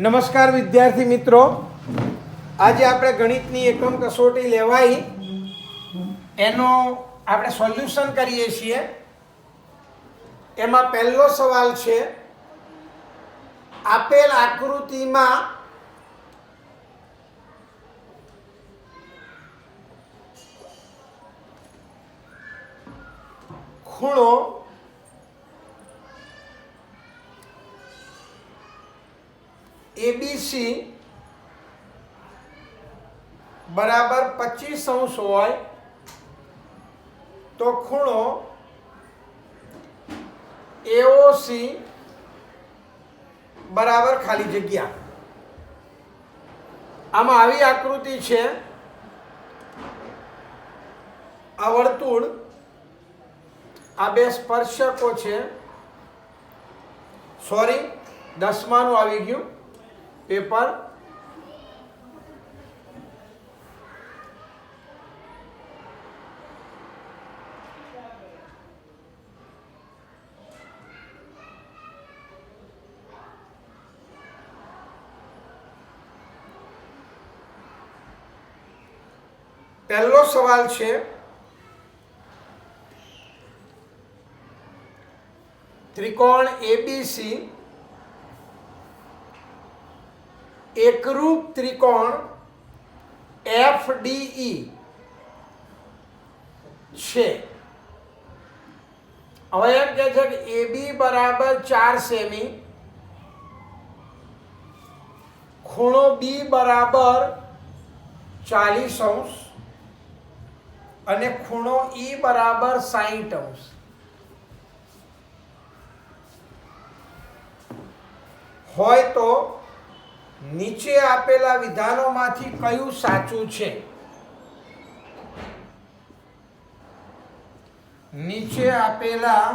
નમસ્કાર વિદ્યાર્થી મિત્રો, આજે આપણે ગણિતની એકમ કસોટી લેવાઈ એનો આપણે સોલ્યુશન કરીએ છીએ. એમાં પહેલો સવાલ છે, આપેલ આકૃતિમાં ખૂણો ABC બરાબર 25° હોય તો ખૂણો AOC બરાબર ખાલી જગ્યા. આમાં આવી આકૃતિ છે, આ વર્તુળ, આ બે સ્પર્શકો છે. સોરી, 10માનું આવી ગયું પેપર. પહેલો સવાલ છે, ત્રિકોણ ABC એકરૂપ ત્રિકોણ FDE છે. હવે એમ કહે છે કે AB બરાબર 4 સેમી, ખૂણો B બરાબર 40° અને ખૂણો E બરાબર 60°. હોય તો નીચે આપેલા વિધાનોમાંથી કયું સાચું છે? નીચે આપેલા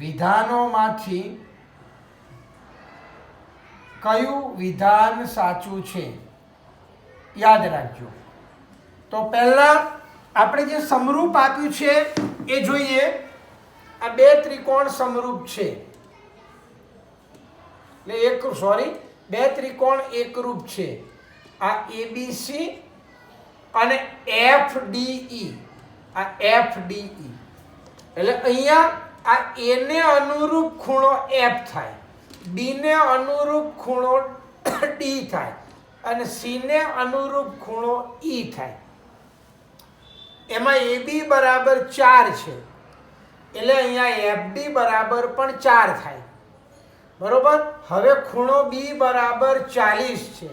વિધાનોમાંથી કયું વિધાન સાચું છે? યાદ રાખજો. તો પહેલા આપણે જે સમરૂપ આપ્યું છે એ જોઈએ. આ બે ત્રિકોણ સમરૂપ છે, એટલે બે ત્રિકોણ એકરૂપ છે. આ ABC અને FDE. આ FDE એટલે અહીંયા આ A ને અનુરૂપ ખૂણો F થાય, B ને અનુરૂપ ખૂણો D થાય અને C ને અનુરૂપ ખૂણો E થાય. એમાં AB બરાબર 4 છે, એટલે અહીંયા FD બરાબર પણ 4 થાય. બરોબર. હવે ખૂણો B બરાબર 40 છે,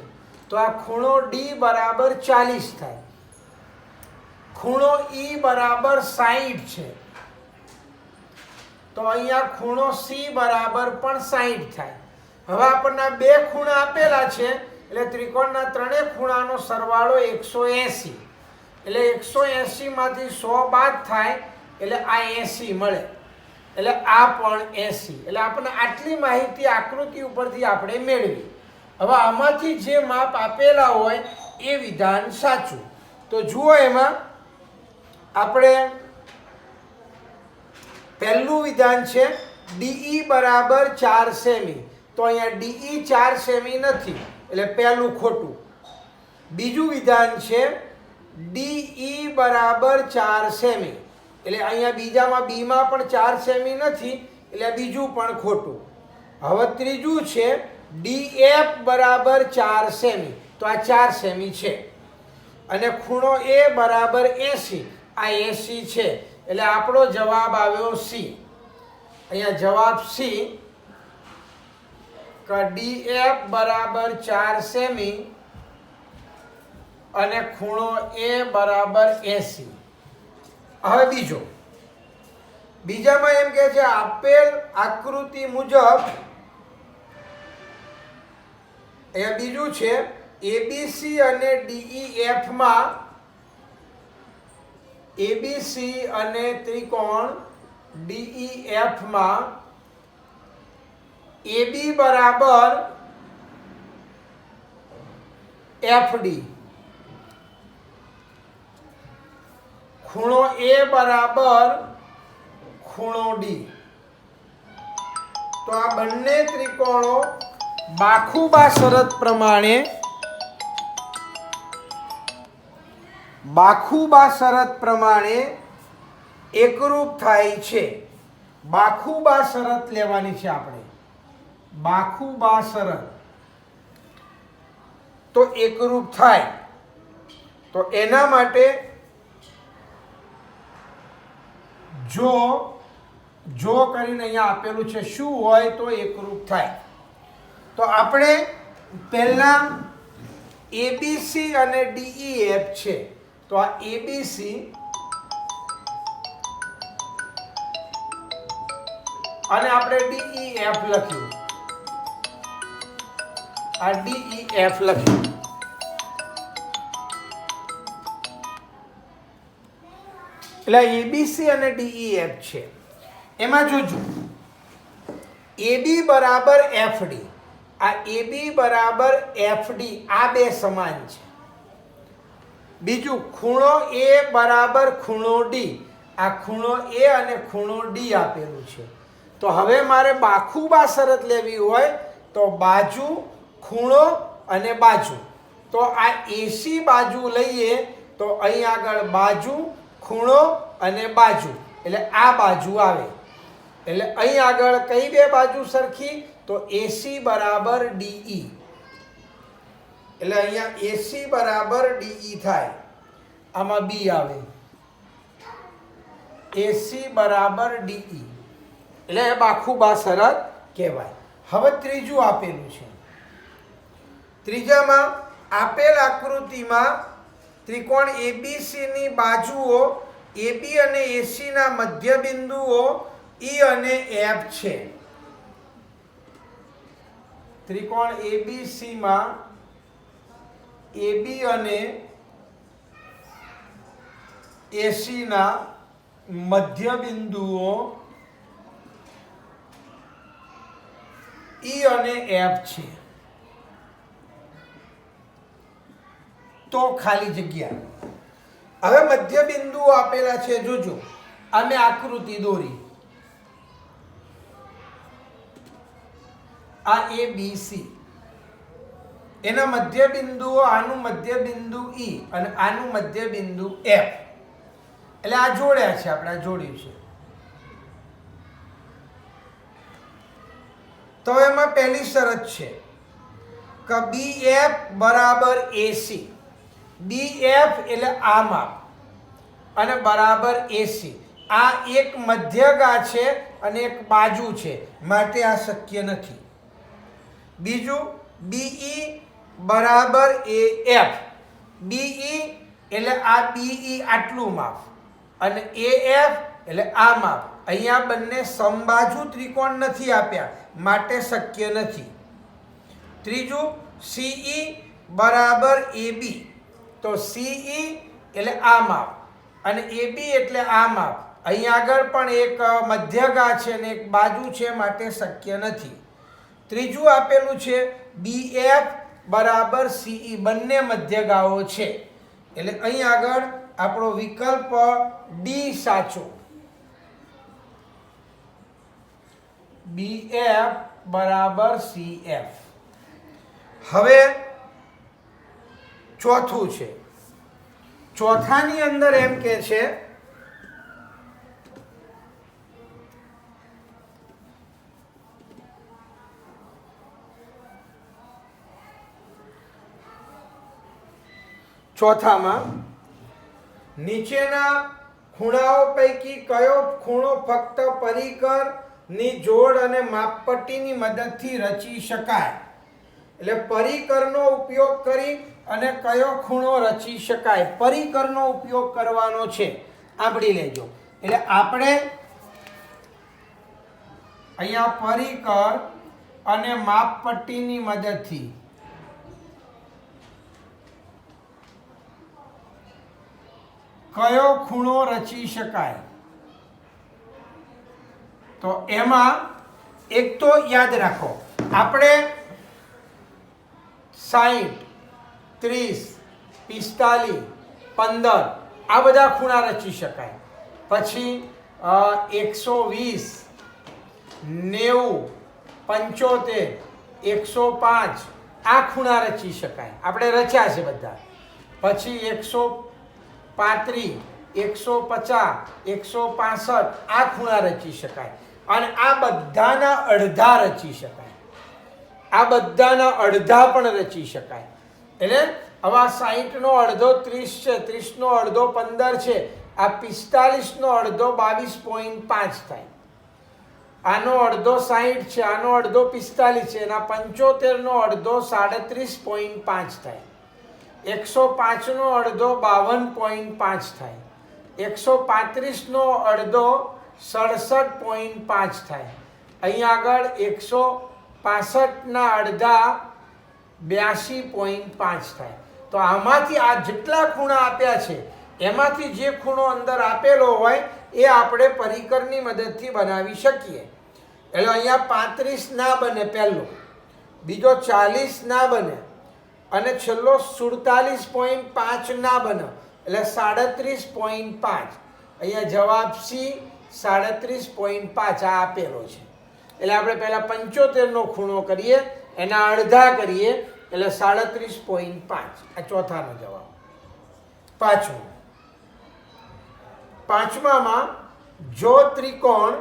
તો આ ખૂણો D બરાબર 40 થાય. ખૂણો E બરાબર 60 છે, તો અહીંયા ખૂણો C બરાબર પણ 60 થાય. હવે આપણને બે ખૂણા આપેલા છે, એટલે ત્રિકોણના ત્રણેય ખૂણાનો સરવાળો 180. એટલે 180 માંથી 100 બાદ થાય એટલે આ 80 મળે, એટલે આ પણ 80. એટલે આપણને આટલી માહિતી આકૃતિ ઉપરથી આપણે મેળવી. હવે આમાંથી જે માપ આપેલા હોય એ વિધાન સાચું. તો જુઓ, એમાં આપણે પહેલું વિધાન છે DE બરાબર 4 સેમી. તો અહીંયા DE 4 સેમી નથી, એટલે પહેલું ખોટું. બીજું વિધાન છે DE બરાબર 4 સેમી, એટલે અહીંયા બીજામાં બીમાં પણ 4 સેમી નથી, એટલે બીજું પણ ખોટું. હવે ત્રીજું છે DF બરાબર 4 સેમી, તો આ 4 સેમી છે. અને ખૂણો A બરાબર 80, આ 80 છે, એટલે આપણો જવાબ આવ્યો C. અહીંયા જવાબ C કે DF બરાબર 4 સેમી અને ખૂણો A બરાબર 80. હવે બીજામાં એમ કહે છે, આપેલ આકૃતિ મુજબ, અહીંયા બીજું છે ABC અને DEF માં, ABC અને ત્રિકોણ DEF માં AB બરાબર FD, ખૂણો A બરાબર ખૂણો D. તો આ બંને ત્રિકોણો બાખુબા શરત પ્રમાણે એકરૂપ થાય છે. બાખુબા શરત લેવાની છે આપણે. બાખુબા શરત તો એકરૂપ થાય તો એના માટે જો કરીને અહીંયા આપેલું છે શું હોય તો એકરૂપ થાય. તો આપણે પહેલા એબીસી અને ડીઈએફ છે તો આ એબીસી અને આપણે ડીઈએફ લખ્યું. આ ડીઈએફ લખ્યું. એટલે એબીસી અને ડીઈએફ છે. એમાં જોજો એબી બરાબર એફડી. આ એબી બરાબર એફડી આ બે સમાન છે. બીજું ખૂણો એ બરાબર ખૂણો ડી. આ ખૂણો એ અને ખૂણો ડી આપેલું છે. તો હવે મારે બાખુબા શરત લેવી હોય તો બાજુ, ખૂણો અને બાજુ. તો આ એસી બાજુ લઈએ તો અહીં આગળ બાજુ, ખૂણો અને બાજુ એટલે આ બાજુ આવે. એટલે અહીં આગળ કઈ બે બાજુ સરખી તો એસી બરાબર ડીઈ. એટલે અહીંયા એસી બરાબર ડીઈ થાય. આમાં બી આવે એસી બરાબર ડીઈ એટલે બાખુબા શરત કહેવાય. હવે ત્રીજું આપેલું છે. ત્રીજામાં આપેલ આકૃતિમાં ત્રિકોણ એબીસી ની બાજુઓ એબી અને એસી ના મધ્ય બિંદુઓ ઈ અને એફ છે. ત્રિકોણ એબીસી માં એબી અને એસી ના મધ્ય બિંદુઓ ઈ અને એફ છે. તો ખાલી જગ્યા. હવે મધ્ય બિંદુઓ આપેલા છે. જોજો અમે આકૃતિ દોરી. આ એ બી સી એના મધ્ય બિંદુઓ, આનું મધ્ય બિંદુ ઈ અને આનું મધ્ય બિંદુ એફ. એટલે આ જોડ્યા છે. આપણે આ જોડ્યું છે. તો એમાં પહેલી શરત છે કે BF બરાબર AC. BF એટલે આ માપ અને બરાબર AC. આ એક મધ્યગા છે અને એક બાજુ છે માટે આ શક્ય નથી. બીજું BE બરાબર AF. BE એટલે આ BE આટલું માપ અને AF એટલે આ માપ. અહીંયા બંને સમબાજુ ત્રિકોણ નથી આપ્યા માટે શક્ય નથી. ત્રીજું CE બરાબર AB. તો CE એટલે આ માપ અને AB એટલે આ માપ. અહીં આગળ પણ એક મધ્યગા છે અને એક બાજુ છે માટે શક્ય નથી. ત્રીજું આપેલું છે BF બરાબર CE. બંને મધ્યગાઓ છે એટલે અહીં આગળ આપણો વિકલ્પ ડી સાચો. BF બરાબર CF. હવે ચોથું છે. ચોથાની અંદર એમ કે છે ચોથામાં નીચેના ખૂણાઓ પૈકી કયો ખૂણો ફક્ત પરિકર ની જોડ અને માપપટ્ટીની મદદથી રચી શકાય. એટલે પરિકરનો ઉપયોગ કરી અને કયો ખૂણો રચી શકાય. પરિકરનો ઉપયોગ કરવાનો છે. સાંભળી લેજો. એટલે આપણે અહીંયા પરિકર અને માપપટ્ટીની મદદથી કયો ખૂણો રચી શકાય. તો એમાં એક તો યાદ રાખો આપણે 60, 30, 45, 15 આ બધા ખૂણા રચી શકાય. પછી 120, 90, 75, 105 આ ખૂણા રચી શકાય. આપણે રચ્યા છે બધા. પછી 135, 150, 165 આ ખૂણા રચી શકાય. અને આ બધાના અડધા રચી શકાય. આ બધાના અડધા પણ રચી શકાય. એટલે હવે 60 નો અડધો 30 છે, 30 નો અડધો 15 છે, આ 45 નો અડધો 22.5 થાય. આનો અડધો 60 છે, આનો અડધો 45 છે, એના 75 નો અડધો 37.5 થાય. 105 નો અડધો 52.5 થાય. 135 નો અડધો 67.5 થાય. અહીં આગળ 165 ના અડધા 82.5 થાય. તો આમાંથી આ જેટલા ખૂણા આપ્યા છે એમાંથી જે ખૂણો અંદર આપેલો હોય એ આપણે પરિકરની મદદથી બનાવી શકીએ. એટલે અહીંયા 35 ના બને પહેલો, બીજો 40 ના બને અને છેલ્લો 47.5 ના બને, એટલે 37.5. અહીંયા જવાબ સી 37.5 આ આપેલો છે. એટલે આપણે પહેલા 75 નો ખૂણો કરીએ, એના અડધા કરીએ એટલે 37.5. આ ચોથાનો જવાબ. પાંચમામાં જો ત્રિકોણ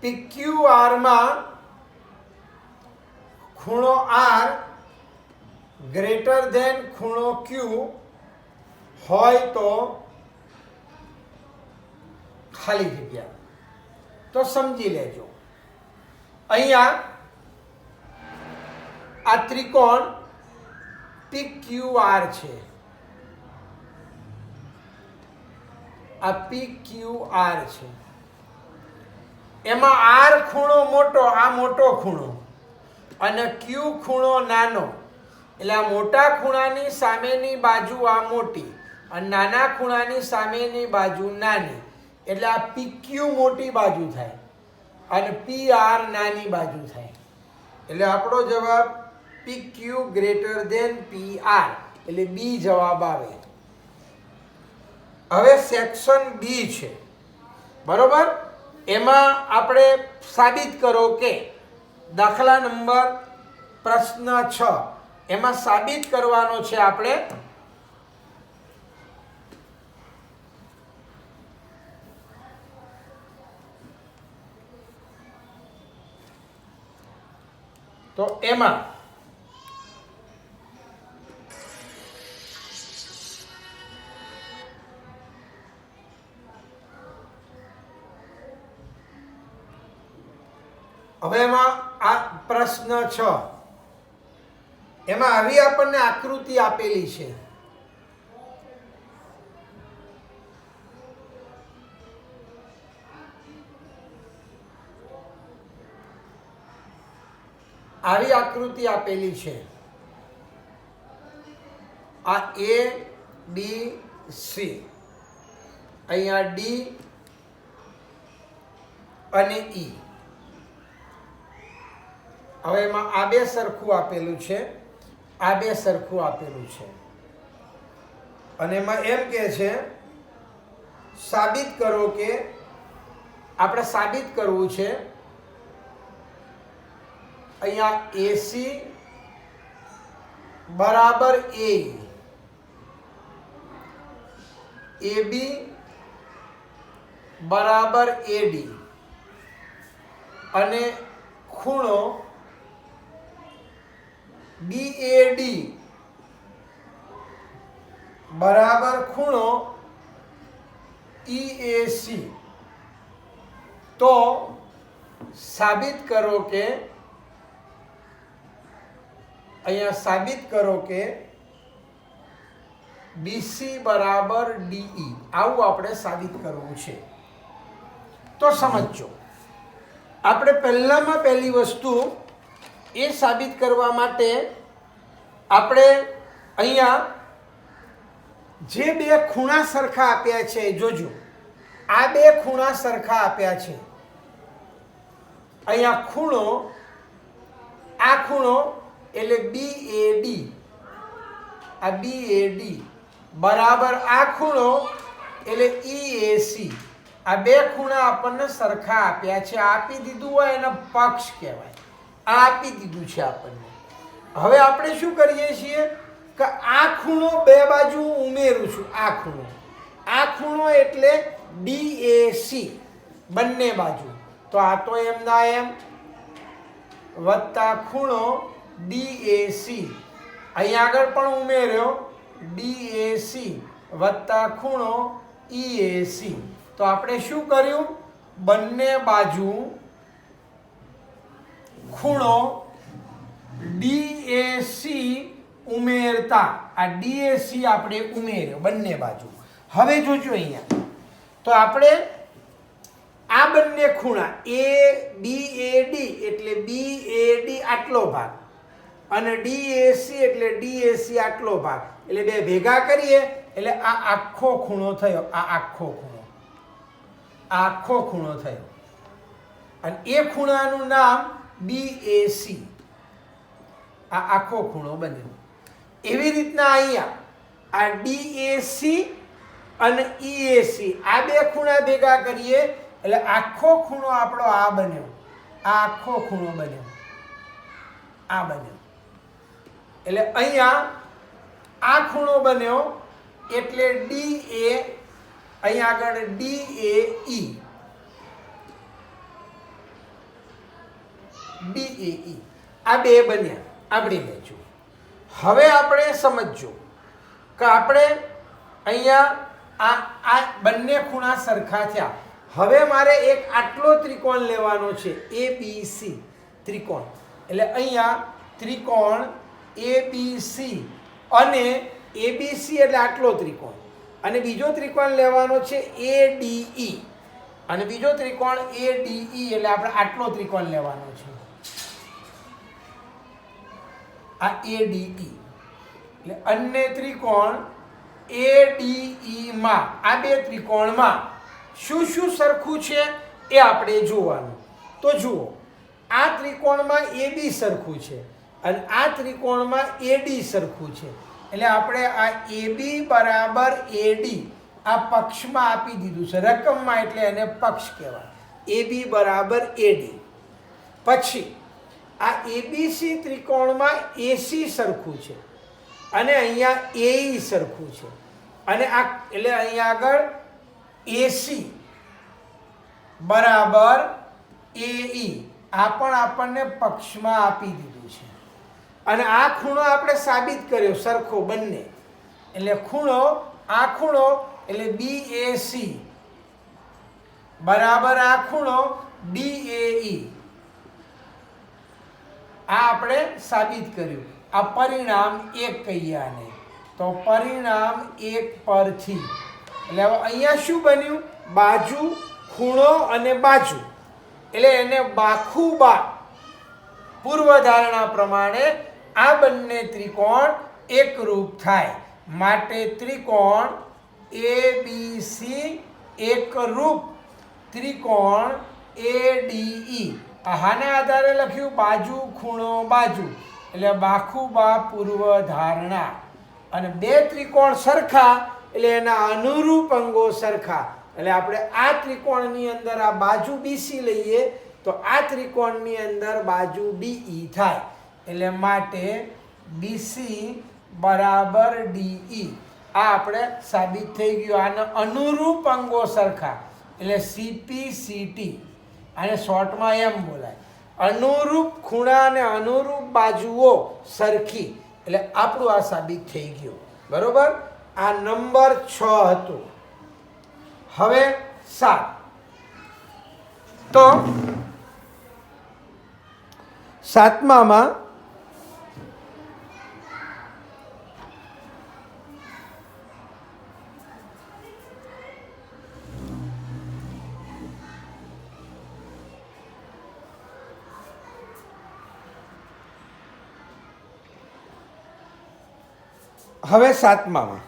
PQR માં ખૂણો R ગ્રેટર ધેન ખૂણો Q હોય તો ખાલી જગ્યા. તો સમજી લેજો. અહીંયા આ ત્રિકોણ PQR છે. આ PQR છે. એમાં R ખૂણો મોટો, આ મોટો ખૂણો, અને Q ખૂણો નાનો. એટલે આ મોટા ખૂણાની સામેની બાજુ આ મોટી અને નાના ખૂણાની સામેની બાજુ નાની. એટલે આ PQ મોટી બાજુ થાય અને PR નાની બાજુ થાય. એટલે આપણો જવાબ PQ ગ્રેટર ધેન PR, એટલે બી જવાબ આવે. હવે સેક્શન બી છે, બરોબર. એમાં આપણે સાબિત કરો કે દાખલા નંબર પ્રશ્ન 6 એમાં સાબિત કરવાનો છે આપણે તો એમાં હવે એમાં આ પ્રશ્ન 6 એમાં આવી આપણને આકૃતિ આપેલી છે. આવી આકૃતિ આપેલી છે. આ A B C, અહીંયા D અને E. હવે એમાં આ બે સરખું આપેલું છે, આ બે સરખું આપેલું છે, અને એમાં એમ કે છે સાબિત કરો કે, આપણે સાબિત કરવું છે અહીંયા AC બરાબર AE, AB બરાબર AD અને ખૂણો BAD બરાબર ખૂણો EAC. તો સાબિત કરો કે, અહીંયા સાબિત કરો કે BC બરાબર DE. આવું આપણે સાબિત કરવું છે. તો સમજો, આપણે પહેલામાં પહેલી વસ્તુ એ સાબિત કરવા માટે આપણે અહીંયા જે બે ખૂણા સરખા આપ્યા છે, જોજો આ બે ખૂણા સરખા આપ્યા છે. અહીંયા ખૂણો, આ ખૂણો એટલે BAD, આ BAD બરાબર આ ખૂણો એટલે EAC, આ બે ખૂણા આપણને સરખા આપ્યા છે. આપી દીધું હોય એને પક્ષ કહેવાય. આ આપી દીધું છે આપણને. હવે આપણે શું કરીએ છીએ કે આ ખૂણો બે બાજુ ઉમેરું છું. આ ખૂણો એટલે DAC બંને બાજુ. તો આ તો એમ ના એમ વત્તા ખૂણો DAC. અહીં આગળ પણ ઉમેર્યો DAC વત્તા ખૂણો EAC. તો આપણે શું કર્યું? બંને બાજુ ખૂણો DAC ઉમેરતા આ DAC આપણે ઉમેર્યો બંને બાજુ. હવે જોજો અહીંયા તો આપણે આ બંને ખૂણા ABAD એટલે BAD આટલો ભાગ અને DAC એટલે DAC આટલો ભાગ એટલે બે ભેગા કરીએ એટલે આ આખો ખૂણો થયો. આ આખો ખૂણો થયો અને એ ખૂણાનું નામ BAC. આ આખો ખૂણો બન્યો. એવી રીતના અહીંયા આ DAC અને EAC આ બે ખૂણા ભેગા કરીએ એટલે આખો ખૂણો આપણો આ બન્યો. આ આખો ખૂણો બન્યો. આ બન્યો એટલે અહીંયા આ ખૂણો બન્યો એટલે DA અહીંયા આગળ DAE આ બે બન્યા આપણી બાજુ. હવે આપણે સમજો કે આપણે અહીંયા આ બંને ખૂણા સરખા થયા. હવે મારે એક આટલો ત્રિકોણ લેવાનો છે ABC ત્રિકોણ. એટલે અહીંયા ત્રિકોણ ABC અને ABC એટલે આટલો ત્રિકોણ અને બીજો ત્રિકોણ લેવાનો છે ADE અને બીજો ત્રિકોણ ADE એટલે આપણે આટલો ત્રિકોણ લેવાનો છે. આ ADE એટલે અન્ય ત્રિકોણ ADE માં આ બે ત્રિકોણમાં શું શું સરખું છે એ આપણે જોવાનું. તો જુઓ આ ત્રિકોણમાં AB સરખું છે અને આ ત્રિકોણમાં AD સરખું છે એટલે આપણે આ AB બરાબર AD આ પક્ષમાં આપી દીધું છે રકમમાં એટલે એને પક્ષ કહેવાય. AB બરાબર AD. પછી આ ABC ત્રિકોણમાં AC સરખું છે અને અહીંયા AE સરખું છે અને આ એટલે અહીંયા આગળ AC બરાબર AE આ પણ આપણને પક્ષમાં આપી દીધું છે અને આ ખૂણો આપણે સાબિત કર્યો સરખો બંને એટલે ખૂણો આ ખૂણો એટલે BAC બરાબર આ ખૂણો DAE આ આપણે સાબિત કર્યું. આ પરિણામ 1 કહીએ આને. તો પરિણામ 1 પરથી એટલે હવે અહીંયા શું બન્યું? બાજુ ખૂણો અને બાજુ એટલે એને બાખુબા પૂર્વધારણા પ્રમાણે આ બંને ત્રિકોણ એકરૂપ થાય માટે ત્રિકોણ ABC એકરૂપ ત્રિકોણ ADE. આના આધારે લખ્યું બાજુ ખૂણો બાજુ એટલે બાખુબા પૂર્વધારણા અને બે ત્રિકોણ સરખા એટલે એના અનુરૂપ અંગો સરખા એટલે આપણે આ ત્રિકોણની અંદર આ બાજુ BC લઈએ તો આ ત્રિકોણની અંદર બાજુ DE થાય એટલે માટે BC બરાબર DE આ આપણે સાબિત થઈ ગયું. આના અનુરૂપ અંગો સરખા એટલે CPCT આને શોર્ટમાં એમ બોલાય. અનુરૂપ ખૂણા અને અનુરૂપ બાજુઓ સરખી એટલે આપણું આ સાબિત થઈ ગયું. બરોબર. આ નંબર 6 હતો. હવે 7 તો 7મામાં હવે 7મામાં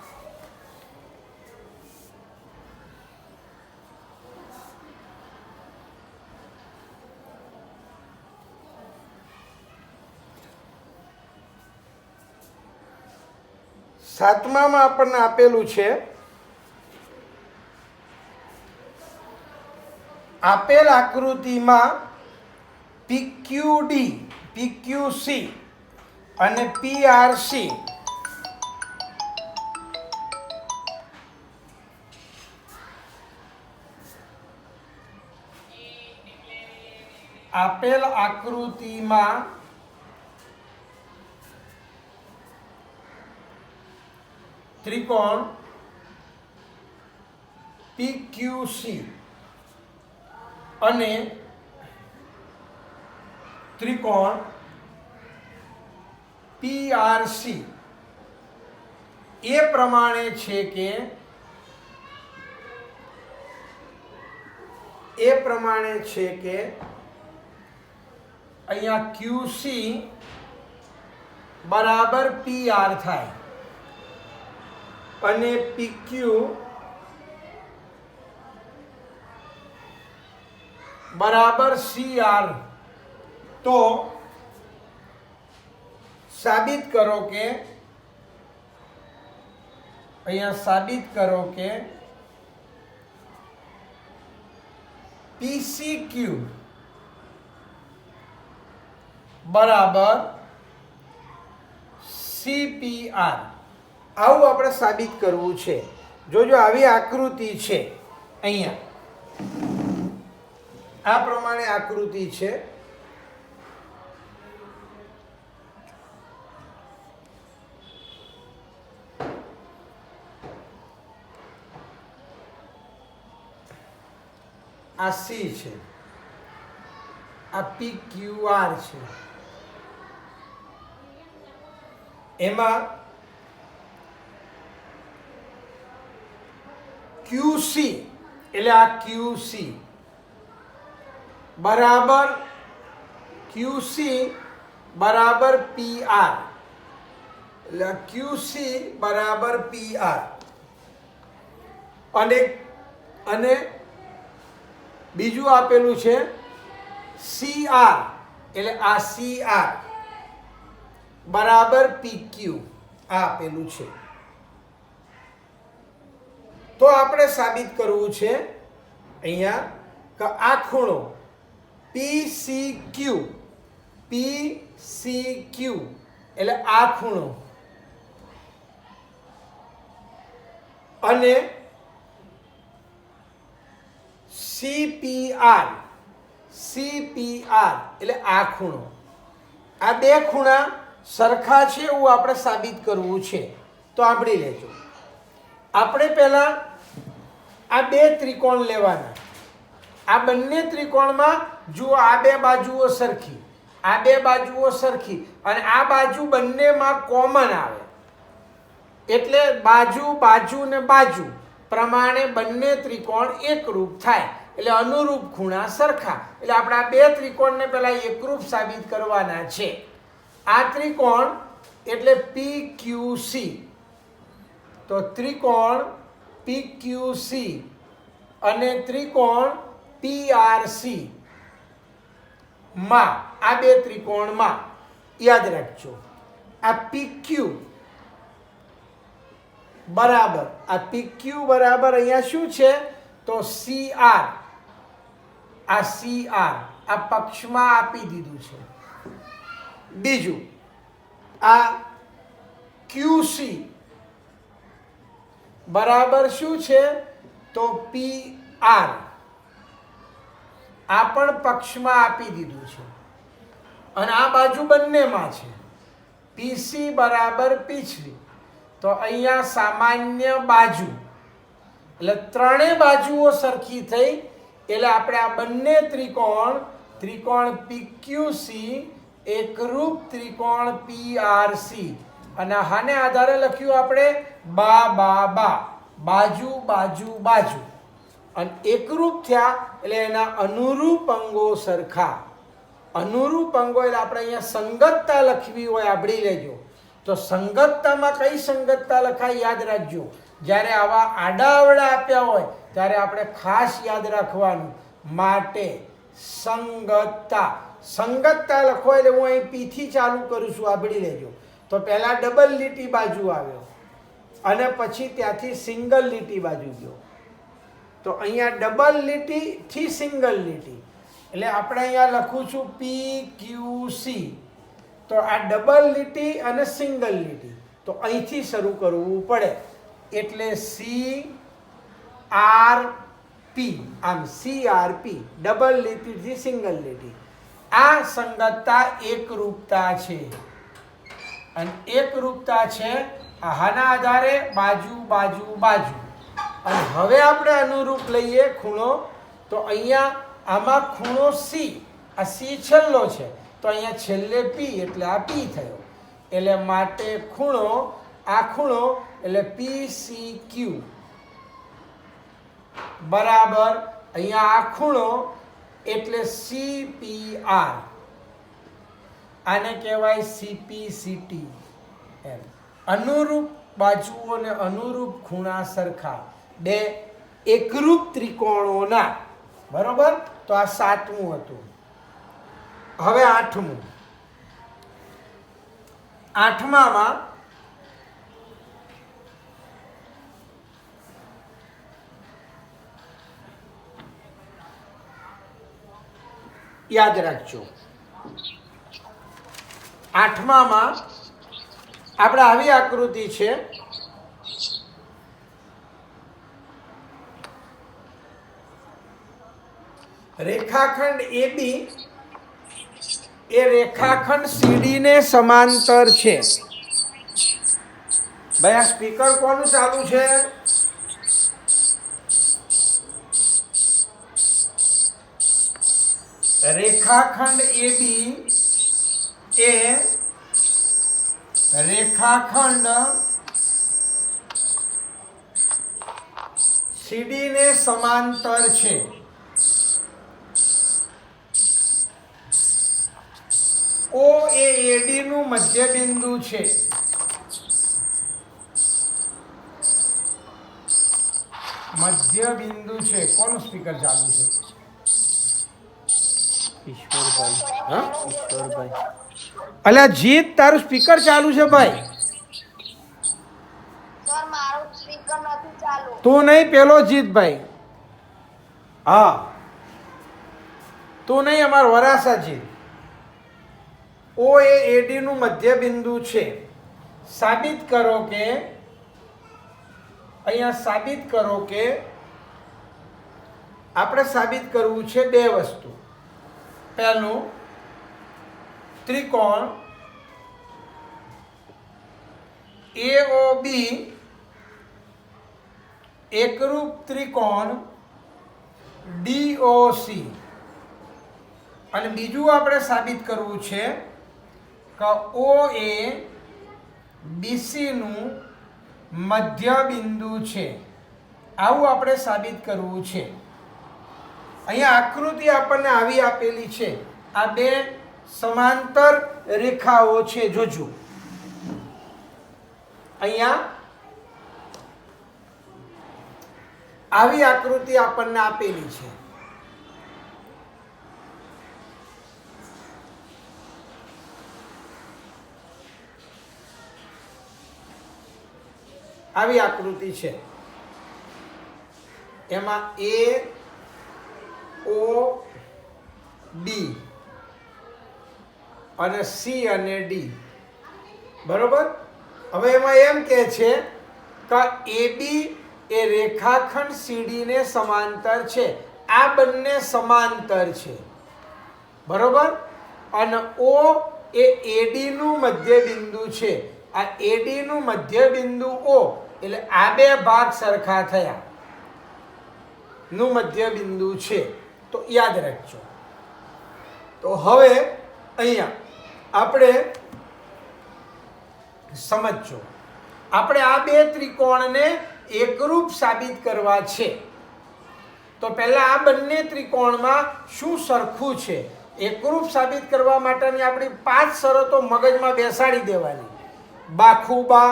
આપણને આપેલું છે આપેલ આકૃતિમાં PQD, PQC અને PRC આપેલ આકૃતિમાં ત્રિકોણ PQC અને ત્રિકોણ PRC એ પ્રમાણે છે કે અહીંયા QC બરાબર PR થાય અને PQ બરાબર CR. તો સાબિત કરો કે PCQ બરાબર CPR. આવું આપણે સાબિત કરવું છે. જોજો આવી આકૃતિ છે, અહીંયા આ પ્રમાણે આકૃતિ છે. આ C છે, આ PQR છે. એમાં QC એટલે આ QC બરાબર PR, એટલે QC બરાબર PR અને બીજું આપેલું છે CR એટલે આ CR બરાબર PQ આ આપેલું છે. તો આપણે સાબિત કરવું છે અહીંયા કે આ ખૂણો PCQ એટલે આ ખૂણો અને CPR એટલે આ ખૂણો, આ બે ખૂણા સરખા છે એવું આપણે સાબિત કરવું છે. તો સાંભળી લેજો. આપણે પહેલા આ બે ત્રિકોણ લેવાના. આ બંને ત્રિકોણમાં જુઓ, આ બે બાજુઓ સરખી, અને આ બાજુ બંનેમાં કોમન આવે એટલે બાજુ ને બાજુ પ્રમાણે બંને ત્રિકોણ એકરૂપ થાય એટલે અનુરૂપ ખૂણા સરખા. એટલે આપણે આ બે ત્રિકોણને પહેલા એકરૂપ સાબિત કરવાના છે. આ ત્રિકોણ એટલે PQC. તો ત્રિકોણ PQC અને ત્રિકોણ PRC માં, આ બે ત્રિકોણમાં યાદ રાખજો આ PQ બરાબર અહીંયા શું છે તો CR. આ CR આ પક્ષમાં આપી દીધું છે. બીજું આ QC બરાબર શું છે તો PR. આ પણ પક્ષમાં આપી દીધું છે અને આ બાજુ બંનેમાં છે. PC બરાબર પીછલી. તો અહીંયા સામાન્ય બાજુ એટલે ત્રણેય બાજુઓ સરખી થઈ એટલે આપણે આ બંને ત્રિકોણ PQC એકરૂપ ત્રિકોણ PRC અને આને આધારે લખ્યું આપણે બાજુ અને એકરૂપ થયા એટલે એના અનુરૂપ અંગો સરખા. અનુરૂપ અંગો એટલે આપણે અહીંયા સંગતતા લખવી હોય સાંભળી લેજો. તો સંગતતામાં કઈ સંગતતા લખાય યાદ રાખજો. જ્યારે આવા આડાઅવળા આપ્યા હોય ત્યારે આપણે ખાસ યાદ રાખવાનું. માટે સંગતતા લખો એટલે હું અહીં P થી ચાલુ કરું છું, સાંભળી લેજો. તો પહેલા ડબલ લીટી બાજુ આવ્યો અને પછી ત્યાંથી સિંગલ લીટી બાજુ ગયો. તો અહીંયા ડબલ લીટીથી સિંગલ લીટી, એટલે આપણે અહીંયા લખું છું PQC. તો આ ડબલ લીટી અને સિંગલ લીટી, તો અહીંથી શરૂ કરવું પડે, એટલે CRP, આમ CRP, ડબલ લીટીથી સિંગલ લીટી. આ સંગતતા એકરૂપતા છે, અને એકરૂપતા છે આના આધારે બાજુ બાજુ બાજુ. અને હવે આપણે અનુરૂપ લઈએ ખૂણો, તો અહીંયા આમાં ખૂણો C, આ C છેલ્લો છે, તો અહીંયા છેલ્લે P, એટલે આ P થયો. એટલે માટે ખૂણો, આ ખૂણો એટલે PCQ બરાબર અહીંયા આ ખૂણો એટલે CPR, આને કહેવાય CPCT એમ. અનુરૂપ બાજુઓ અને અનુરૂપ ખૂણા સરખા, બે એકરૂપ ત્રિકોણોના. બરોબર, તો આ 7મું હતું. હવે 8મું. 8મામાં યાદ રાખજો, 8મામાં આપણે આવી આકૃતિ છે. રેખાખંડ AB એ રેખાખંડ CD ને સમાંતર છે. ભાઈ આ સ્પીકર કોનું ચાલુ છે? રેખાખંડ AB એ રેખાખંડ CD ને સમાંતર છે. O એ AD નું મધ્ય બિંદુ છે. મધ્ય બિંદુ છે. કોનું સ્પીકર ચાલુ છે? ઈશ્વરભાઈ. હા, ઈશ્વરભાઈ. અલ્યા જીત, તારું સ્પીકર ચાલુ છે ભાઈ. સર મારું સ્પીકર નથી ચાલુ. તું નહીં, પેલો જીતભાઈ. હા, તું નહીં, અમારો વરાસા જીત. O એ AD નું મધ્ય બિંદુ છે. સાબિત કરો કે, અહીંયા સાબિત કરો કે, આપણે સાબિત કરવું છે બે વસ્તુ. પહેલું, ત્રિકોણ AOB એકરૂપ ત્રિકોણ DOC. અને બીજું આપણે સાબિત કરવું છે કે OA BC નું મધ્ય બિંદુ છે. આવું આપણે સાબિત કરવું છે. અહીંયા આકૃતિ આપણને આવી આપેલી છે. આ બે સમાંતર રેખાઓ છે. જોજો, અહીંયા આવી આકૃતિ આપણને આપેલી છે. આવી આકૃતિ છે. એમાં AOB અને C અને D. બરોબર. હવે એમાં એમ કહે છે કે AB એ રેખાખંડ CD ને સમાંતર છે. આ બંને સમાંતર છે. બરોબર. અને O એ AD નું મધ્ય બિંદુ છે. આ AD નું મધ્ય બિંદુ O, એટલે આ બે ભાગ સરખા થયા નું મધ્ય બિંદુ છે. તો યાદ રાખજો. તો હવે અહીંયા આપણે સમજો, આપણે આ બે ત્રિકોણને એકરૂપ સાબિત કરવા છે. તો પહેલા આ બંને ત્રિકોણમાં શું સરખું છે એકરૂપ સાબિત કરવા માટેની આપણી 5 શરતો મગજમાં બેસાડી દેવાની. બાખુબા,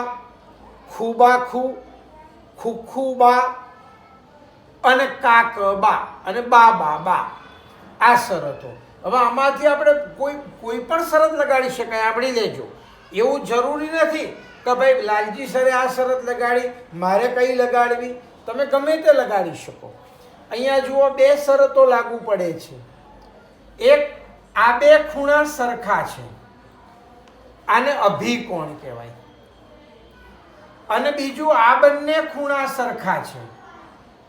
ખુબાખુ, ખુખુબા અને કાકબા અને બાબા. આ શરતો. હવે આમાંથી આપણે કોઈ પણ શરત લગાડી શકાય, આપણી લેજો. એવું જરૂરી નથી કે ભાઈ લાલજી સરે આ શરત લગાડી, મારે કઈ લગાડવી. તમે ગમે તે લગાડી શકો. અહીંયા જુઓ બે શરતો લાગુ પડે છે. એક, આ બે ખૂણા સરખા છે, આને અભિકોણ કહેવાય. અને બીજું, આ બંને ખૂણા સરખા છે,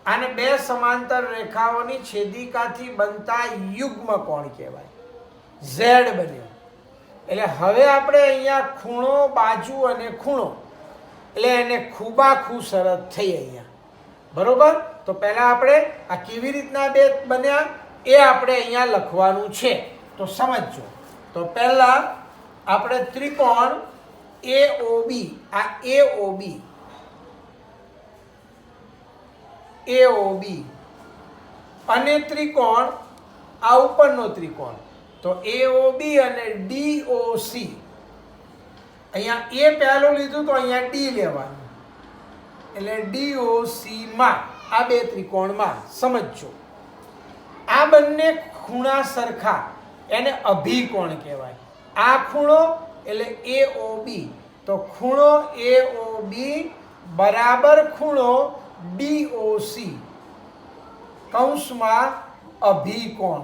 આને બે સમાંતર રેખાઓની છેદિકાથી બનતા યુગ્મ કોણ કહેવાય. ઝેડ બન્યો. એટલે હવે આપણે અહીંયા ખૂણો, બાજુ અને ખૂણો, એટલે એને ખૂબાખૂ શરત થઈ અહીંયા. બરોબર? તો પહેલા આપણે આ કેવી રીતના બે બન્યા એ આપણે અહીંયા લખવાનું છે. તો સમજો. તો પહેલા આપણે ત્રિકોણ AOB, આ AOB અને ત્રિકોણ આ ઉપરનો ત્રિકોણ, તો AOB અને DOC. અહીંયા A પહેલું લીધું તો અહીંયા D લેવાનું, એટલે DOC માં આ બે ત્રિકોણમાં સમજો. આ બંને ખૂણા સરખા, એને અભિકોણ કહેવાય. આ ખૂણો એટલે AOB, તો ખૂણો AOB બરાબર ખૂણો DOC કૌંસમાં અભિકોણ,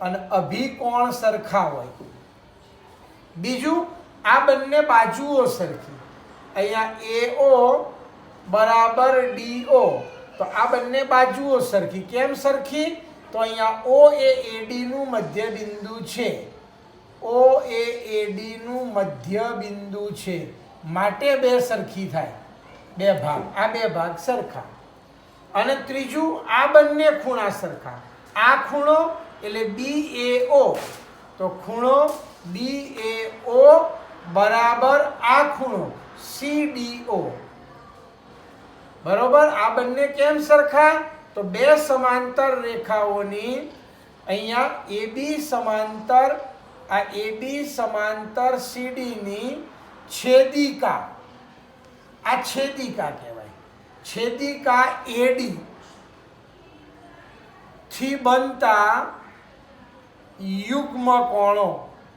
અને અભિકોણ સરખા હોય. બીજું, આ બંને બાજુઓ સરખી, અહીંયા AO બરાબર DO, તો આ બંને બાજુઓ સરખી. કેમ સરખી? તો અહીંયા O એ AD નું મધ્ય બિંદુ છે, O એ AD નું મધ્ય બિંદુ છે, માટે બે સરખી થાય, બે ભાગ, આ બે ભાગ સરખા. અને ત્રીજું, આ બંને ખૂણા સરખા. આ ખૂણો એટલે BAO, તો ખૂણો BAO બરાબર આ ખૂણો CDO. બરોબર? આ બંને કેમ સરખા? તો બે સમાંતર રેખાઓની અહીંયા AB સમાંતર, આ AB સમાંતર CD ની છેદિકા, આ છેદિકા કહેવાય. છેદિકા AD થી બનતા યુગ્મ કોણો,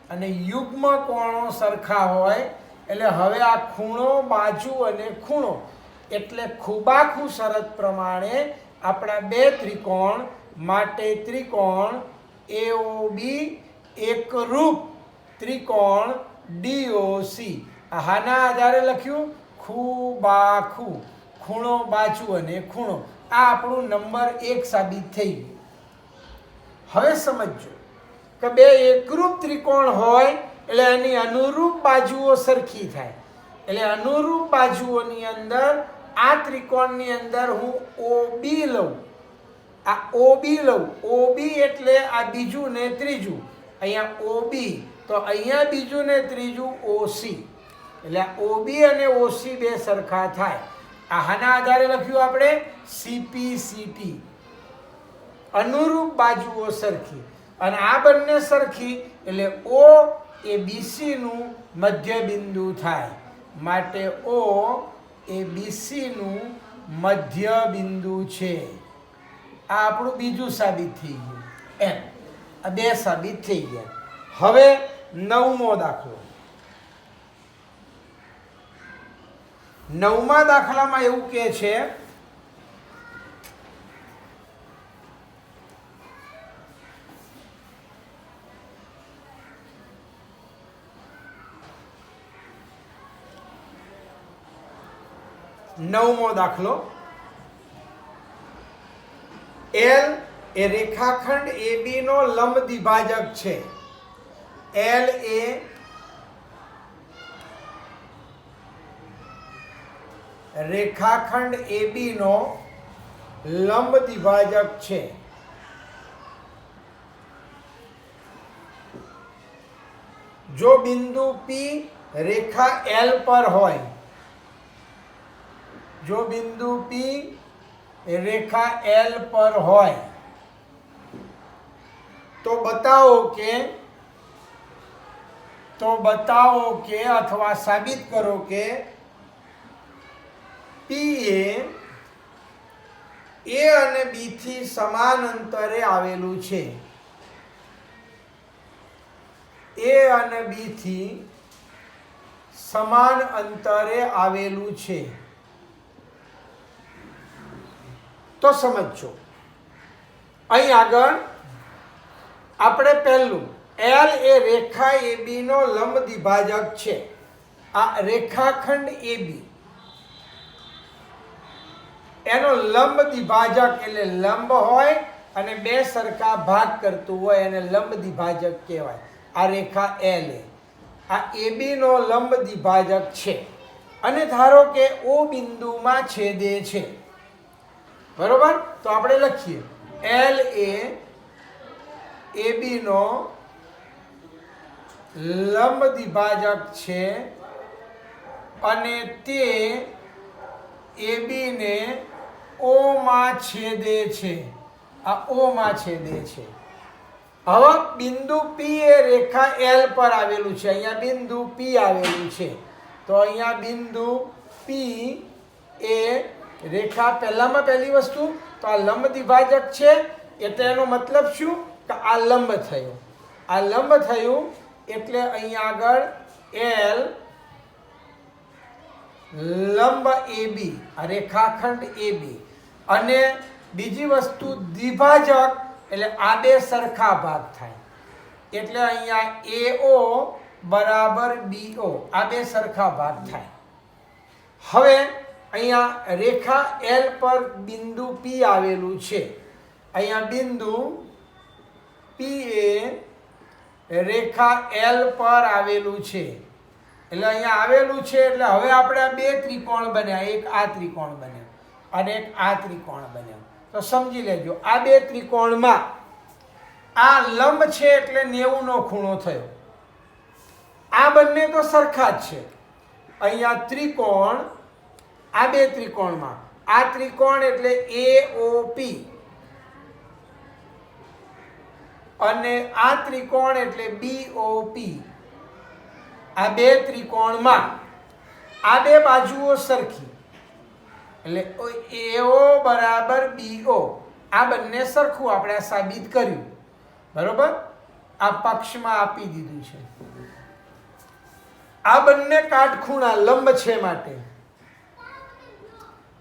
અને યુગ્મ કોણો સરખા હોય એટલે હવે આ ખૂણો, બાજુ અને ખૂણો, એટલે ખૂબાખૂ શરત પ્રમાણે આપણા બે ત્રિકોણ માટે ત્રિકોણ AOB એકરૂપ ત્રિકોણ DOC. આના આધારે લખ્યું ખૂબાખૂ, ખૂણો, બાજુ અને ખૂણો. આ આપણું નંબર 1 સાબિત થઈ ગયું. હવે સમજો કે બે એકરૂપ ત્રિકોણ હોય એટલે એની અનુરૂપ બાજુઓ સરખી થાય. એટલે અનુરૂપ બાજુઓની અંદર આ ત્રિકોણની અંદર હું OB લઉં, આ OB લઉં. OB એટલે આ બીજું ને ત્રીજું, અહીંયા OB, તો અહીંયા બીજું ને ત્રીજું OC, એટલે OB અને OC બે સરખા થાય. આના આધારે લખ્યું આપણે CPCT, અનુરૂપ બાજુઓ સરખી. અને આ બંને સરખી એટલે O એ BC નું મધ્ય બિંદુ થાય, માટે O એ BC નું મધ્ય બિંદુ છે. આ આપણું બીજું સાબિત થઈ ગયું. એમ આ બે સાબિત થઈ ગયા. હવે 9મો દાખલો. 9મા દાખલામાં એવું કહે છે નવમો દાખલો. L એ રેખાખંડ AB નો લંબ દ્વિભાજક છે. L એ રેખાખંડ AB નો લંબ દ્વિભાજક છે. જો બિંદુ P રેખા L પર હોય, જો બિંદુ P રેખા L પર હોય તો બતાવો કે અથવા સાબિત કરો કે P એ A અને B થી સમાન અંતરે આવેલું છે. A અને B થી સમાન અંતરે આવેલું છે. તો સમજો અહીં આગળ આપણે પહેલું એલ એ રેખા એબી નો લંબ દ્વિભાજક છે. આ રેખાખંડ એબી એનો લંબ દ્વિભાજક એટલે લંબ હોય અને બે સરખા ભાગ કરતું હોય એને લંબ દ્વિભાજક કહેવાય. આ રેખા એલ એ આ એબી નો લંબ દ્વિભાજક છે અને ધારો કે ઓ બિંદુમાં છેદે છે. બરોબર, તો આપણે લખીએ એલ એ એબી નો લંબ દ્વિભાજક છે અને તે એબી ને ઓ માં છેદે છે. આ ઓ માં છેદે છે. હવે બિંદુ પી એ રેખા એલ પર આવેલું છે. અહીંયા બિંદુ પી આવેલું છે, તો અહીંયા બિંદુ પી એ રેખા પહેલામાં પહેલી વસ્તુ તો આ લંબ દ્વિભાજક છે એટલે એનો મતલબ શું કે આ લંબ થયો. આ લંબ થયું એટલે અહીંયા આગળ એલ લંબ એબી આ રેખાખંડ એબી અને બીજી વસ્તુ દ્વિભાજક એટલે આ બે સરખા ભાગ થાય એટલે અહીંયા એઓ બરાબર બીઓ આ બે સરખા ભાગ થાય. હવે અહીંયા રેખા એલ પર બિંદુ પી આવેલું છે. અહીંયા બિંદુ પી એ રેખા એલ પર આવેલું છે એટલે અહીંયા આવેલું છે એટલે હવે આપણે આ બે ત્રિકોણ બન્યા. એક આ ત્રિકોણ બન્યો અને એક આ ત્રિકોણ બન્યો. તો સમજી લેજો આ બે ત્રિકોણમાં આ લંબ છે એટલે 90 નો ખૂણો થયો. આ બંને તો સરખા જ છે. અહીંયા ત્રિકોણ આ બે ત્રિકોણમાં આ ત્રિકોણ એટલે એઓપી અને આ ત્રિકોણ એટલે બીઓપી. આ બે ત્રિકોણમાં આ બે બાજુઓ સરખી એટલે એઓ બરાબર બીઓ આ બંને સરખું આપણે આ સાબિત કર્યું. બરોબર, આ પક્ષમાં આપી દીધું છે. આ બંને કાટખૂણા લંબ છે માટે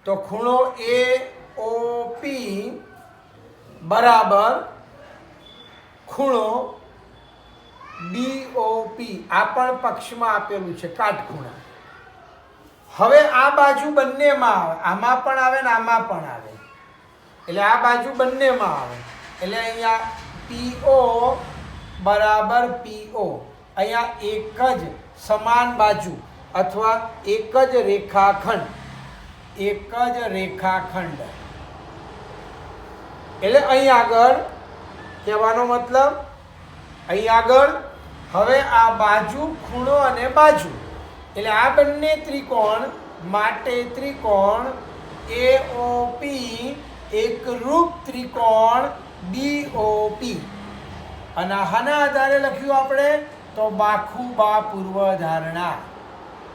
તો ખૂણો એઓપી બરાબર ખૂણો બીઓપી આ પણ પક્ષમાં આપેલું છે કાટખૂણા. હવે આ બાજુ બંનેમાં આવે, આમાં પણ આવે ને આમાં પણ આવે એટલે આ બાજુ બંનેમાં આવે એટલે અહીંયા પીઓ બરાબર પીઓ. અહીંયા એક જ સમાન બાજુ અથવા એક જ રેખાખંડ એટલે અહીં આગળ કહેવાનો મતલબ અહીં આગળ હવે આ બાજુ ખૂણો અને બાજુ એટલે આ બંને ત્રિકોણ માટે ત્રિકોણ એઓપી એકરૂપ ત્રિકોણ બીઓપી અને આના આધારે લખ્યું આપણે તો બાખુબા પૂર્વધારણા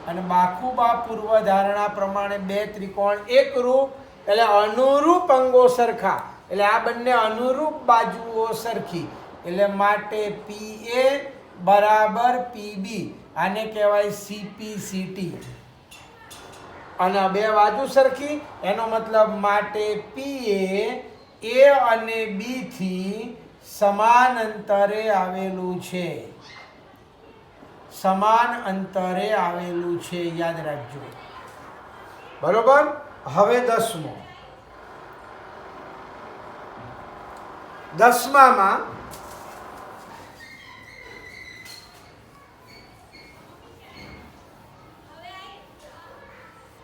અને બાખુબા પૂર્વધારણા પ્રમાણે બે ત્રિકોણ એકરૂપ એટલે અનુરૂપ અંગો સરખા એટલે આ બંને અનુરૂપ બાજુઓ સરખી એટલે માટે પી એ બરાબર પીબી આને કહેવાય સીપીસીટી અને બે બાજુ સરખી એનો મતલબ માટે પી એ અને બી થી સમાન અંતરે આવેલું છે. સમાન અંતરે આવેલું છે યાદ રાખજો. બરોબર, હવે 10માં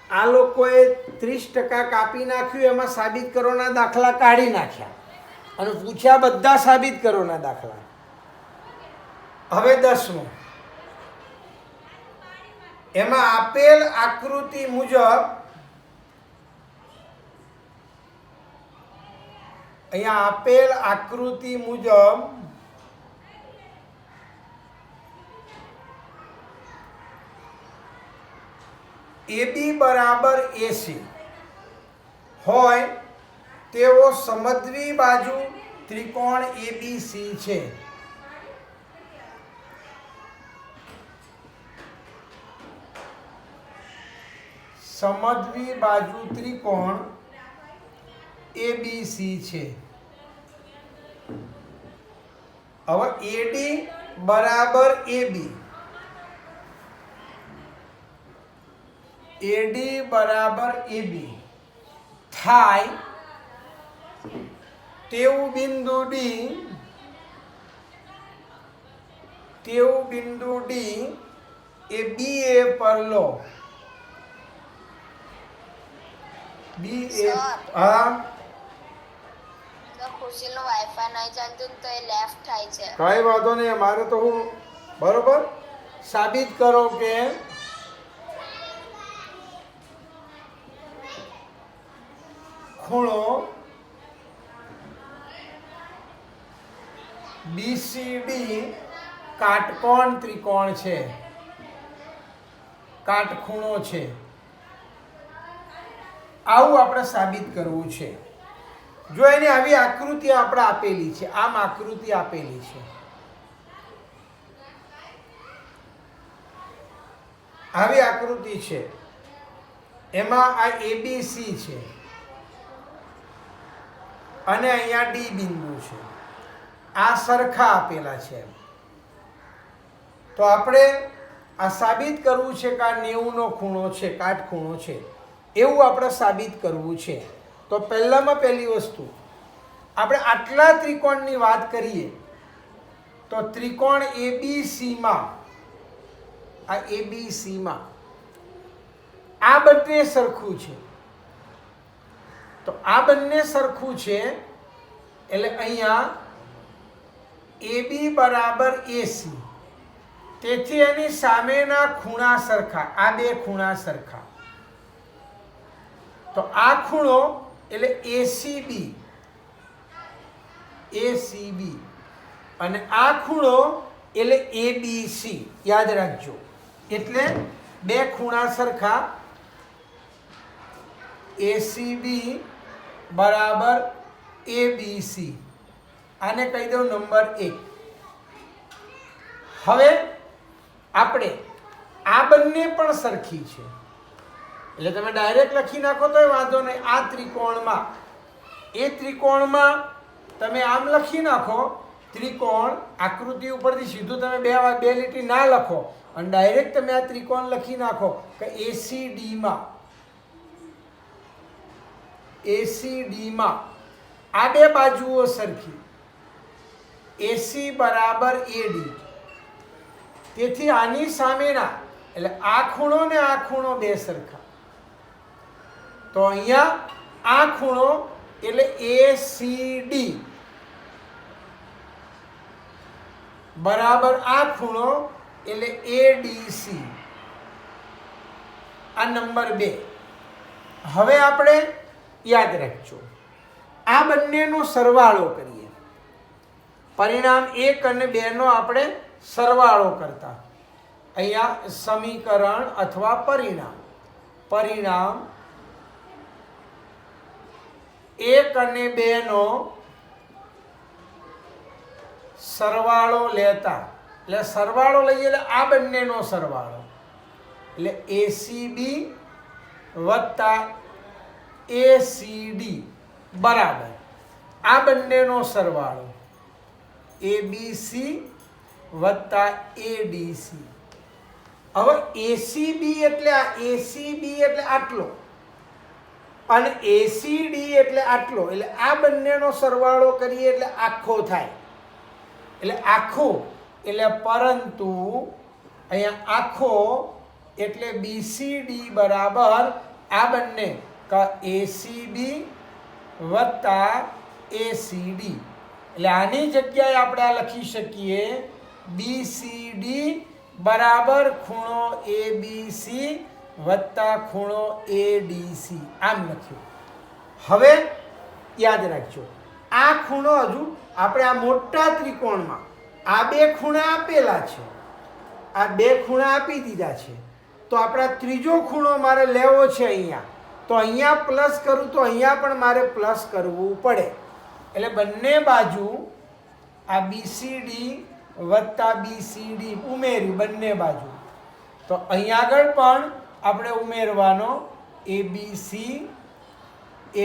આ લોકોએ 30% કાપી નાખ્યું એમાં સાબિત કરોના દાખલા કાઢી નાખ્યા અને પૂછ્યા બધા સાબિત કરોના દાખલા. હવે 10મો એમાં આપેલ આકૃતિ મુજબ અહીંયા આપેલ આકૃતિ મુજબ AB બરાબર AC હોય તેવો સમદ્વી બાજુ ત્રિકોણ ABC છે. સમદ્વી બાજુ ત્રિકોણ ABC છે એડી બરાબર એબી, એડી બરાબર એબી થાય તેવું બિંદુ ડી, તેવું બિંદુ ડી એ બી એ પર લો. બી એ Sir. હા તો ખુશીનું વાઈફાઈ નહીં ચાલતું ને તો એ લેફ્ટ થાય છે. કઈ વાંધો નહીં, મારે તો હું બરોબર સાબિત કરો કે ખૂણો બીસીડી કાટકોણ ત્રિકોણ છે, કાટખૂણો છે. આવું આપણે સાબિત કરવું છે. જો એની આવી આકૃતિ આપણે આપેલી છે, આમ આકૃતિ આપેલી છે, આવી આકૃતિ છે, એમાં આ એબીસી છે અને અહીંયા ડી બિંદુ છે, આ સરખા આપેલા છે. તો આપણે આ સાબિત કરવું છે કે આ 90નો ખૂણો છે, કાટખૂણો છે, એવું આપણે સાબિત કરવું છે. તો પહેલામાં પહેલી વસ્તુ આપણે આટલા ત્રિકોણની વાત કરીએ તો ત્રિકોણ એબીસીમાં, આ એબીસીમાં આ બંને સરખું છે. તો આ બંને સરખું છે એટલે અહીંયા AB બરાબર AC, તેથી એની સામેના ખૂણા સરખા, આ બે ખૂણા સરખા. તો આ ખૂણો એટલે ACB, ACB અને આ ખૂણો એટલે ABC. યાદ રાખજો, એટલે બે ખૂણા સરખા, ACB બરાબર ABC. આને કહી દઉં નંબર 1. હવે આપણે આ બંને પણ સરખી છે એટલે તમે ડાયરેક્ટ લખી નાખો તોય વાંધો નહીં. આ ત્રિકોણમાં, એ ત્રિકોણમાં તમે આમ લખી નાખો ત્રિકોણ, આકૃતિ ઉપરથી સીધું તમે બે લીટી ના લખો અને ડાયરેક્ટ તમે આ ત્રિકોણ લખી નાખો કે ACDમાં, ACDમાં આ બે બાજુઓ સરખી, AC બરાબર AD, તેથી આની સામેના એટલે આ ખૂણો ને આ ખૂણો બે સરખા. તો અહીંયા આ ખૂણો એટલે ACD બરાબર આ ખૂણો એટલે ADC. આ નંબર 2. હવે આપણે યાદ રાખજો, આ બંનેનો સરવાળો કરીએ. પરિણામ 1 અને 2 નો આપણે સરવાળો કરતા. અહીંયા સમીકરણ અથવા પરિણામ, પરિણામ 1 અને 2 નો સરવાળો લેતા, એટલે સરવાળો લઈએ એટલે આ બંનેનો સરવાળો એટલે ACB વત્તા ACD બરાબર આ બંનેનો સરવાળો ABC વત્તા ADC. હવે ACB એટલે આ, ACB એટલે આટલો અને ACD એટલે આટલો, એટલે આ બંનેનો સરવાળો કરીએ એટલે આખો થાય. એટલે આખો એટલે પરંતુ અહીંયા આખો એટલે BCD બરાબર આ બંને ACB વત્તા ACD. એટલે આની જગ્યાએ આપણે આ લખી શકીએ BCD બરાબર ખૂણો ABC વત્તા ખૂણો ADC. આમ લખ્યું. હવે યાદ રાખજો, આ ખૂણો હજુ આપણે આ મોટા ત્રિકોણમાં આ બે ખૂણા આપેલા છે, આ બે ખૂણા આપી દીધા છે. તો આપણા ત્રીજો ખૂણો મારે લેવો છે અહીંયા, તો અહીંયા પ્લસ કરું તો અહીંયા પણ મારે પ્લસ કરવું પડે. એટલે બંને બાજુ આ BCD વત્તા BCD ઉમેર્યું બંને બાજુ. તો અહીંયા આગળ પણ આપણે ઉમેરવાનો ABC,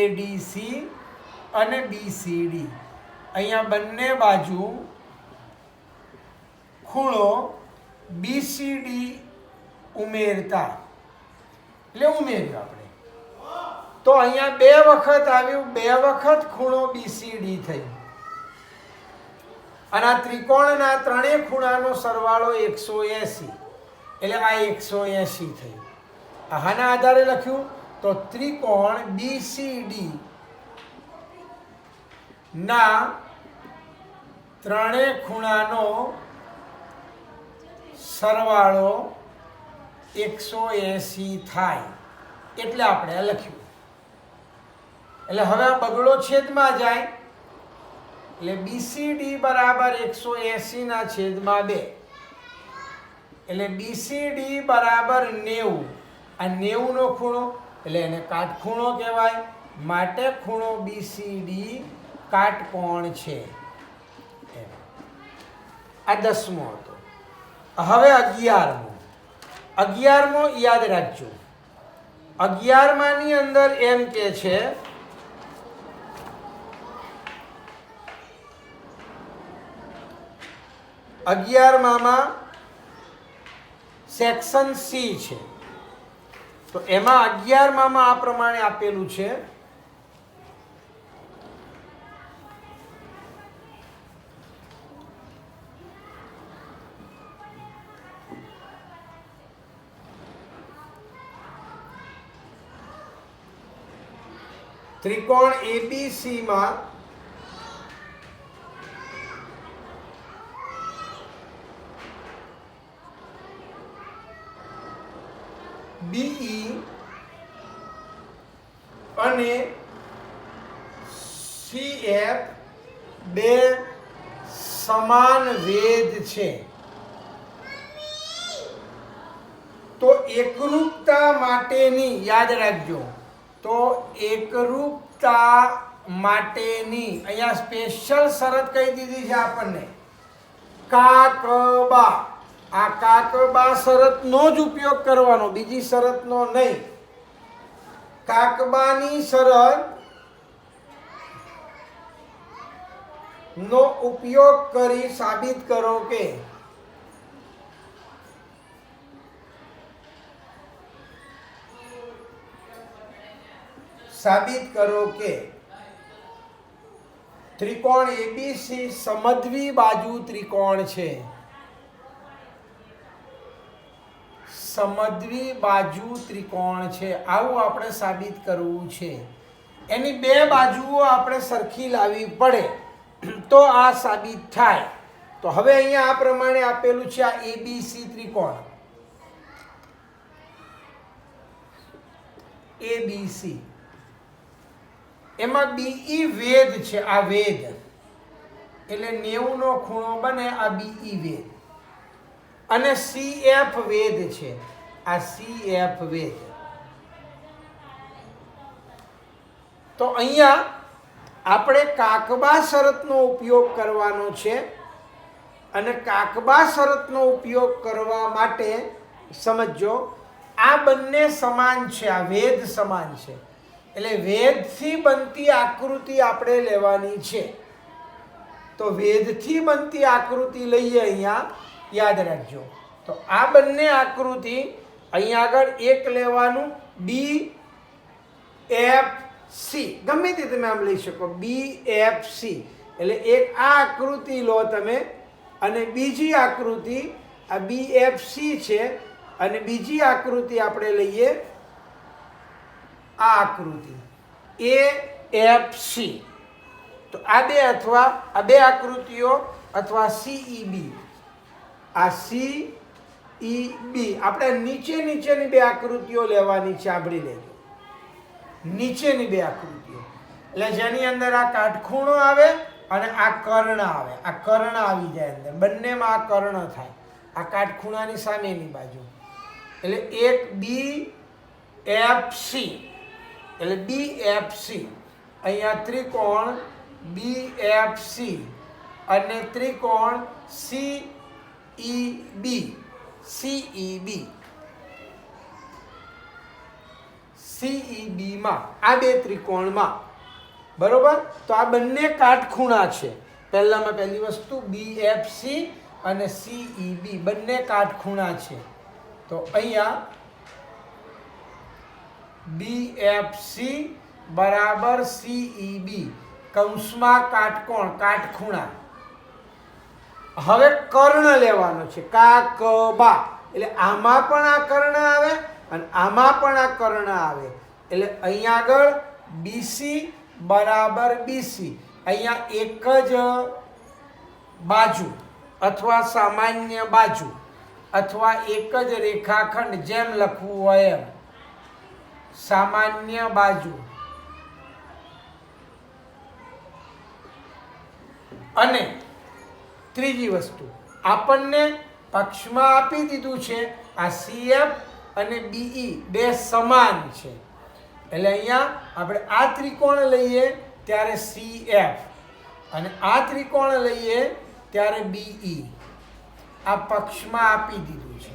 ADC અને BCD. અહીંયા બંને બાજુ ખૂણો BCD ઉમેરતા, એટલે ઉમેર્યું આપણે, તો અહીંયા 2 વખત આવ્યું, 2 વખત ખૂણો BCD થઈ, અને આ ત્રિકોણના ત્રણેય ખૂણાનો સરવાળો 180, એટલે આ 180 થયું. આના આધારે લખ્યું તો ત્રિકોણ BCD ના ત્રણેય ખૂણાનો સરવાળો 180 થાય, એટલે આપણે લખ્યું. એટલે હવે આ બગડો છેદમાં જાય, એટલે BCD બરાબર 180 ના છેદમાં 2, એટલે BCD બરાબર 90. આ 90 નો ખૂણો એટલે એને કાટખૂણો કહેવાય, માટે ખૂણો BCD કાટકોણ છે. આ 10મો હતો. હવે 11મો. 11મો યાદ રાખજો. 11માની અંદર એમ કે છે અગિયારમાં સેક્શન સી છે, તો એમાં 11માં આ પ્રમાણે આપેલું છે. ત્રિકોણ ABC માં BE અને CF બે સમાન વેધ છે, તો એકરૂપતા માટેની, યાદ રાખજો, તો એકરૂપતા માટેની અહીંયા સ્પેશિયલ શરત કહી દીધી છે આપણને, કાકબા. આ કાકબા શરતનો જ ઉપયોગ કરવાનો, બીજી શરતનો નહીં. કાકબાની શરત નો ઉપયોગ કરી સાબિત કરો કે ત્રિકોણ ABC સમદ્વિ બાજુ ત્રિકોણ છે. સમદ્વિ બાજુ ત્રિકોણ છે, આવું આપણે સાબિત કરવું છે. એની 2 બાજુઓ આપણે સરખી લાવવી પડે તો આ સાબિત થાય. તો હવે અહીંયા આ પ્રમાણે આપેલું છે, આ ABC ત્રિકોણ ABC, એમાં BE વેધ છે, આ વેધ એટલે 90 નો ખૂણો બને, આ BE વેધ, અને CF વેધ છે, આ CF વેધ. તો અહીંયા આપણે કાકબા શરતનો ઉપયોગ કરવાનો છે, અને કાકબા શરતનો ઉપયોગ કરવા માટે સમજો, આ બંને સમાન છે, આ વેધ સમાન છે, એટલે વેધથી બનતી આકૃતિ આપણે લેવાની છે. તો વેધથી બનતી આકૃતિ લઈએ અહીંયા, યાદ રાખજો. તો આ બંને આકૃતિ અહીંયા આગળ એક લેવાનું, BFC, ગમે તે તમે આમ લઈ શકો, BFC, એટલે એક આ આકૃતિ લો તમે, અને બીજી આકૃતિ આ BFC છે, અને બીજી આકૃતિ આપણે લઈએ આ આકૃતિ AFC. તો આ બે અથવા આ બે આકૃતિઓ અથવા CEB, આ CEB આપણે નીચેની 2 આકૃતિઓ લેવાની છે, સાંભળી લેજો. નીચેની 2 આકૃતિઓ એટલે જેની અંદર આ કાટખૂણો આવે અને આ કર્ણ આવે, આ કર્ણ આવી જાય અંદર, બંનેમાં આ કર્ણ થાય, આ કાટખૂણાની સામેની બાજુ, એટલે એક BFC, એટલે BFC, અહીંયા ત્રિકોણ BFC અને ત્રિકોણ CEB, CEB માં આ 2 ત્રિકોણમાં, બરોબર. તો આ બંને કાટખૂણા છે. પહેલી વસ્તુ BFC અને CEB બંને કાટખૂણા છે. તો અહીંયા BFC બરાબર CEB કૌંસમાં કાટકોણ કાટખૂણા. હવે કર્ણ લેવાનો છે કાકબા, એટલે આમાં પણ આ કર્ણ આવે અને આમાં પણ આ કર્ણ આવે. એટલે અહીંયા આગળ BC બરાબર BC, અહીંયા એક જ બાજુ અથવા સામાન્ય બાજુ અથવા એક જ રેખાખંડ, જેમ લખવું હોય એમ, સામાન્ય બાજુ. અને ત્રીજી વસ્તુ, આપણને પક્ષમાં આપી દીધું છે આ CF અને BE બે સમાન છે. એટલે અહીંયા આપણે આ ત્રિકોણ લઈએ ત્યારે CF અને આ ત્રિકોણ લઈએ ત્યારે BE આ પક્ષમાં આપી દીધું છે.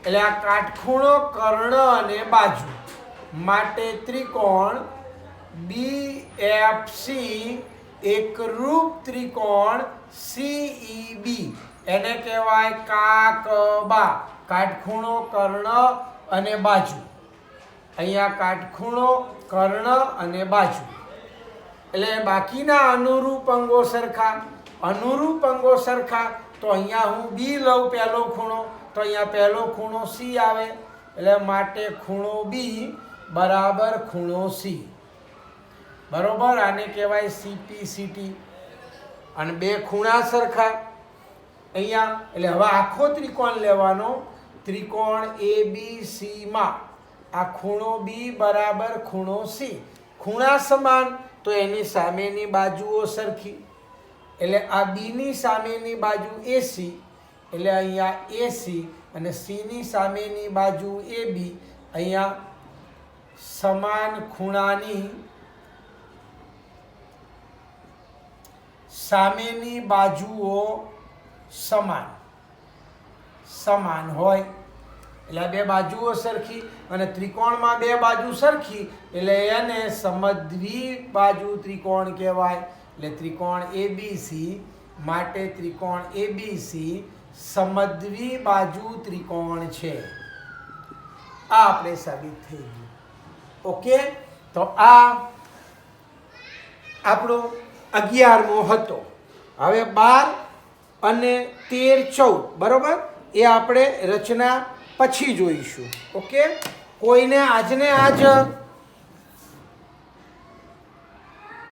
એટલે આ કાટખૂણો કર્ણ અને બાજુ માટે ત્રિકોણ BFC એકરૂપ ત્રિકોણ CEB એને કહેવાય કાકબા, કાટખૂણો કર્ણ અને બાજુ. અહીંયા કાટખૂણો કર્ણ અને બાજુ. એટલે બાકીના અનુરૂપ અંગો સરખા. અનુરૂપ અંગો સરખા તો અહીંયા હું B લઉં પહેલો ખૂણો, તો અહીંયા પહેલો ખૂણો C આવે. એટલે માટે ખૂણો B બરાબર ખૂણો C. બરોબર, આને કહેવાય CPCT. અને બે ખૂણા સરખા અહીંયા. એટલે હવે આખો ત્રિકોણ લેવાનો. ત્રિકોણ ABC માં આ ખૂણો B બરાબર ખૂણો C. ખૂણા સમાન તો એની સામેની બાજુઓ સરખી. એટલે આ B ની સામેની બાજુ AC, એટલે અહીંયા AC, અને C ની સામેની બાજુ AB. અહીંયા સમાન ખૂણાની સામેની બાજુઓ સમાન હોય એટલે બે બાજુઓ સરખી. અને ત્રિકોણમાં બે બાજુ સરખી એટલે એને સમદ્વિ બાજુ ત્રિકોણ કહેવાય. એટલે ત્રિકોણ ABC માટે ત્રિકોણ ABC સમદ્વિ બાજુ ત્રિકોણ છે. આ આપણે સાબિત થઈ ગયું. ઓકે, તો આ આપણો 11મો હતો. હવે 12 અને 13, 14 બરોબર, એ આપણે રચના પછી જોઈશું. ઓકે, કોઈને આજને આજ